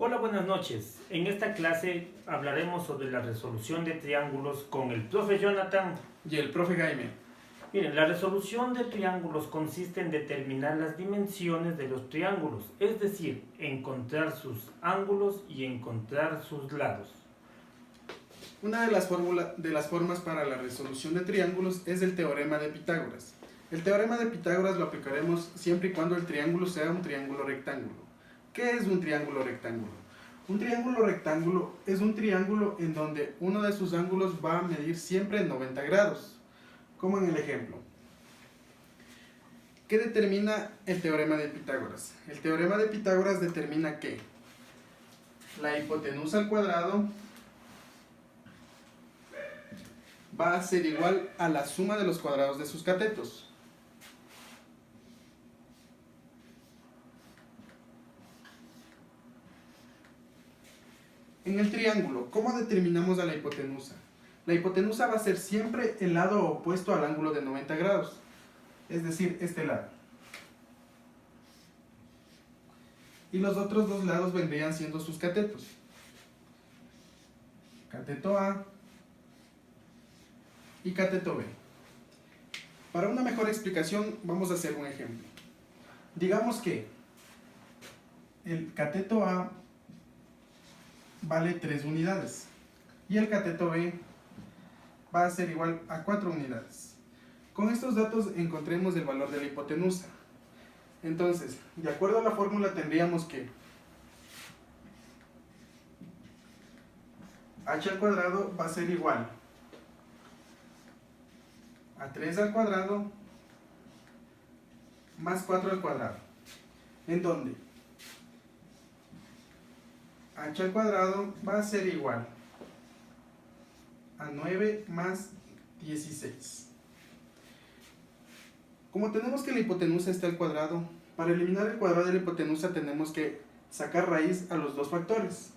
Hola, buenas noches. En esta clase hablaremos sobre la resolución de triángulos con el profe Jonathan y el profe Jaime. Miren, la resolución de triángulos consiste en determinar las dimensiones de los triángulos, es decir, encontrar sus ángulos y encontrar sus lados. Una de las formas para la resolución de triángulos es el teorema de Pitágoras. El teorema de Pitágoras lo aplicaremos siempre y cuando el triángulo sea un triángulo rectángulo. ¿Qué es un triángulo rectángulo? Un triángulo rectángulo es un triángulo en donde uno de sus ángulos va a medir siempre 90 grados, como en el ejemplo. ¿Qué determina el teorema de Pitágoras? El teorema de Pitágoras determina que la hipotenusa al cuadrado va a ser igual a la suma de los cuadrados de sus catetos. En el triángulo, ¿cómo determinamos a la hipotenusa? La hipotenusa va a ser siempre el lado opuesto al ángulo de 90 grados, es decir, este lado. Y los otros dos lados vendrían siendo sus catetos. Cateto A y cateto B. Para una mejor explicación, vamos a hacer un ejemplo. Digamos que el cateto A vale 3 unidades y el cateto B va a ser igual a 4 unidades. Con estos datos encontremos el valor de la hipotenusa. Entonces, de acuerdo a la fórmula tendríamos que h al cuadrado va a ser igual a 3 al cuadrado más 4 al cuadrado, en donde h al cuadrado va a ser igual a 9 más 16. Como tenemos que la hipotenusa está al cuadrado, para eliminar el cuadrado de la hipotenusa tenemos que sacar raíz a los dos factores.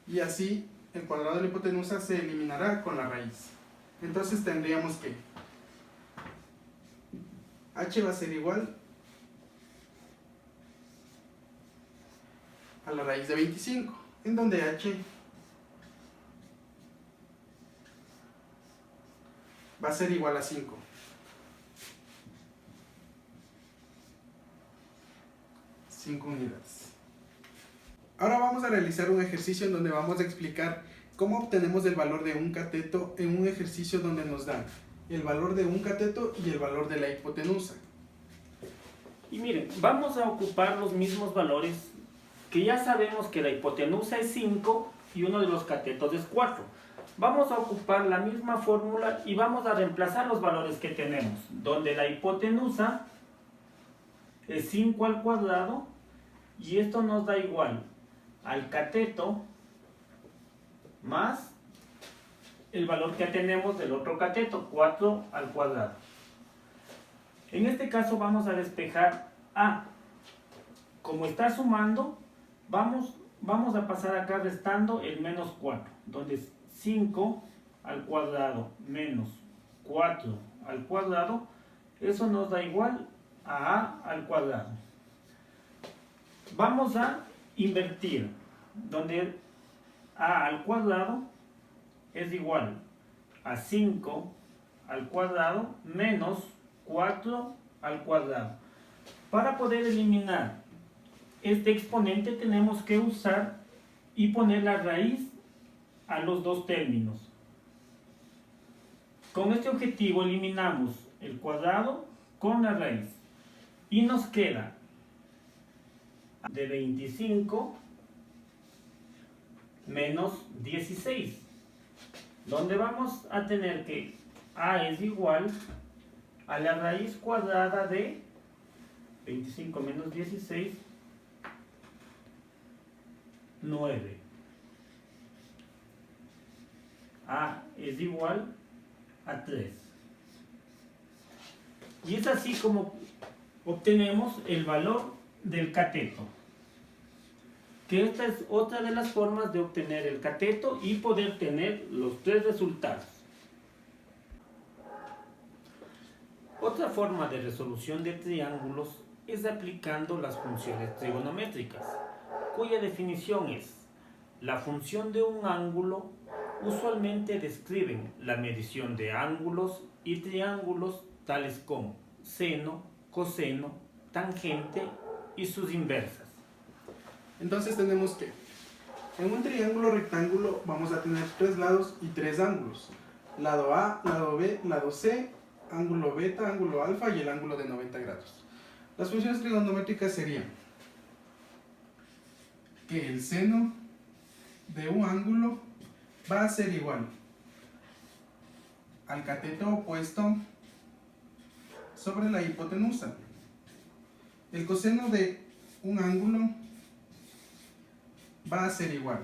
Y así el cuadrado de la hipotenusa se eliminará con la raíz. Entonces tendríamos que h va a ser igual a la raíz de 25, en donde h va a ser igual a 5. Unidades. Ahora vamos a realizar un ejercicio en donde vamos a explicar cómo obtenemos el valor de un cateto en un ejercicio donde nos dan el valor de un cateto y el valor de la hipotenusa. Y miren, vamos a ocupar los mismos valores que ya sabemos que la hipotenusa es 5 y uno de los catetos es 4. Vamos a ocupar la misma fórmula y vamos a reemplazar los valores que tenemos, donde la hipotenusa es 5 al cuadrado y esto nos da igual al cateto más el valor que tenemos del otro cateto, 4 al cuadrado. En este caso vamos a despejar A. Como está sumando, vamos a pasar acá restando el menos 4, donde 5 al cuadrado menos 4 al cuadrado, eso nos da igual a al cuadrado. Vamos a invertir, donde a al cuadrado es igual a 5 al cuadrado menos 4 al cuadrado. Para poder eliminar este exponente tenemos que usar y poner la raíz a los dos términos. Con este objetivo eliminamos el cuadrado con la raíz y nos queda de 25 menos 16, donde vamos a tener que a es igual a la raíz cuadrada de 25 menos 16, 9. A es igual a 3. Y es así como obtenemos el valor del cateto. Que esta es otra de las formas de obtener el cateto y poder tener los tres resultados. Otra forma de resolución de triángulos es aplicando las funciones trigonométricas, cuya definición es: la función de un ángulo usualmente describen la medición de ángulos y triángulos tales como seno, coseno, tangente y sus inversas. Entonces tenemos que en un triángulo rectángulo vamos a tener 3 lados y 3 ángulos. Lado A, lado B, lado C, ángulo beta, ángulo alfa y el ángulo de 90 grados. Las funciones trigonométricas serían que el seno de un ángulo va a ser igual al cateto opuesto sobre la hipotenusa. El coseno de un ángulo va a ser igual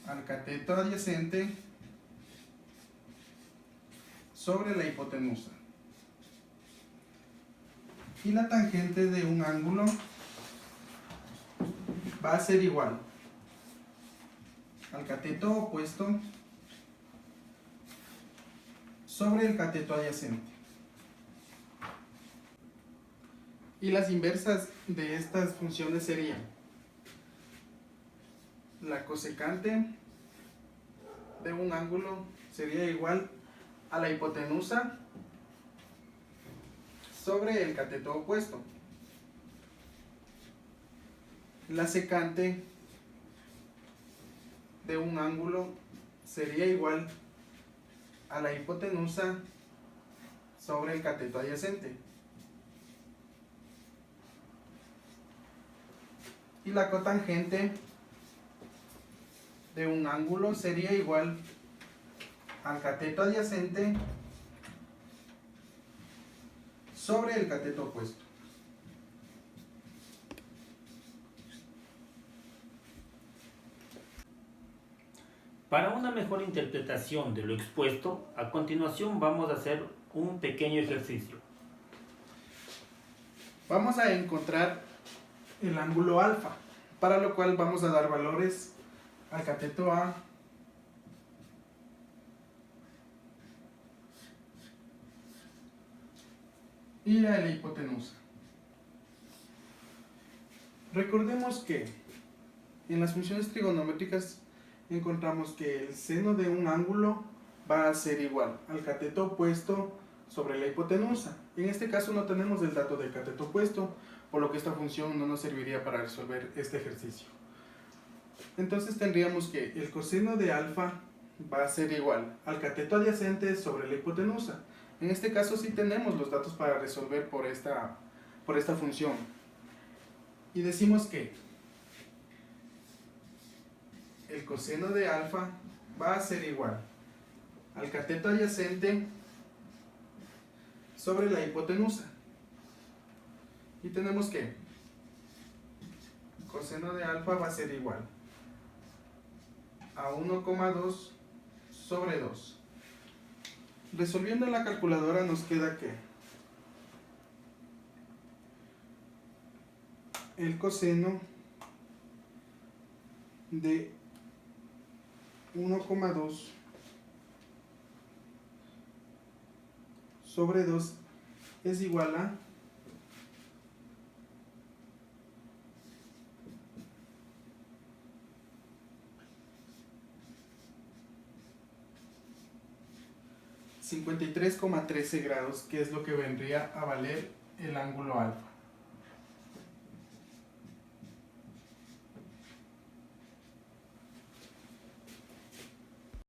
al cateto adyacente sobre la hipotenusa. Y la tangente de un ángulo va a ser igual al cateto opuesto sobre el cateto adyacente. Y las inversas de estas funciones serían la cosecante de un ángulo sería igual a la hipotenusa sobre el cateto opuesto. La secante de un ángulo sería igual a la hipotenusa sobre el cateto adyacente. Y la cotangente de un ángulo sería igual al cateto adyacente sobre el cateto opuesto. Para una mejor interpretación de lo expuesto, a continuación vamos a hacer un pequeño ejercicio. Vamos a encontrar el ángulo alfa, para lo cual vamos a dar valores al cateto A y a la hipotenusa. Recordemos que en las funciones trigonométricas encontramos que el seno de un ángulo va a ser igual al cateto opuesto sobre la hipotenusa. En este caso no tenemos el dato del cateto opuesto, por lo que esta función no nos serviría para resolver este ejercicio. Entonces tendríamos que el coseno de alfa va a ser igual al cateto adyacente sobre la hipotenusa. En este caso sí tenemos los datos para resolver por esta función. Y decimos que el coseno de alfa va a ser igual al cateto adyacente sobre la hipotenusa. Y tenemos que el coseno de alfa va a ser igual a 1,2 sobre 2. Resolviendo en la calculadora nos queda que el coseno de 1,2 sobre 2 es igual a 53,13 grados, que es lo que vendría a valer el ángulo alfa.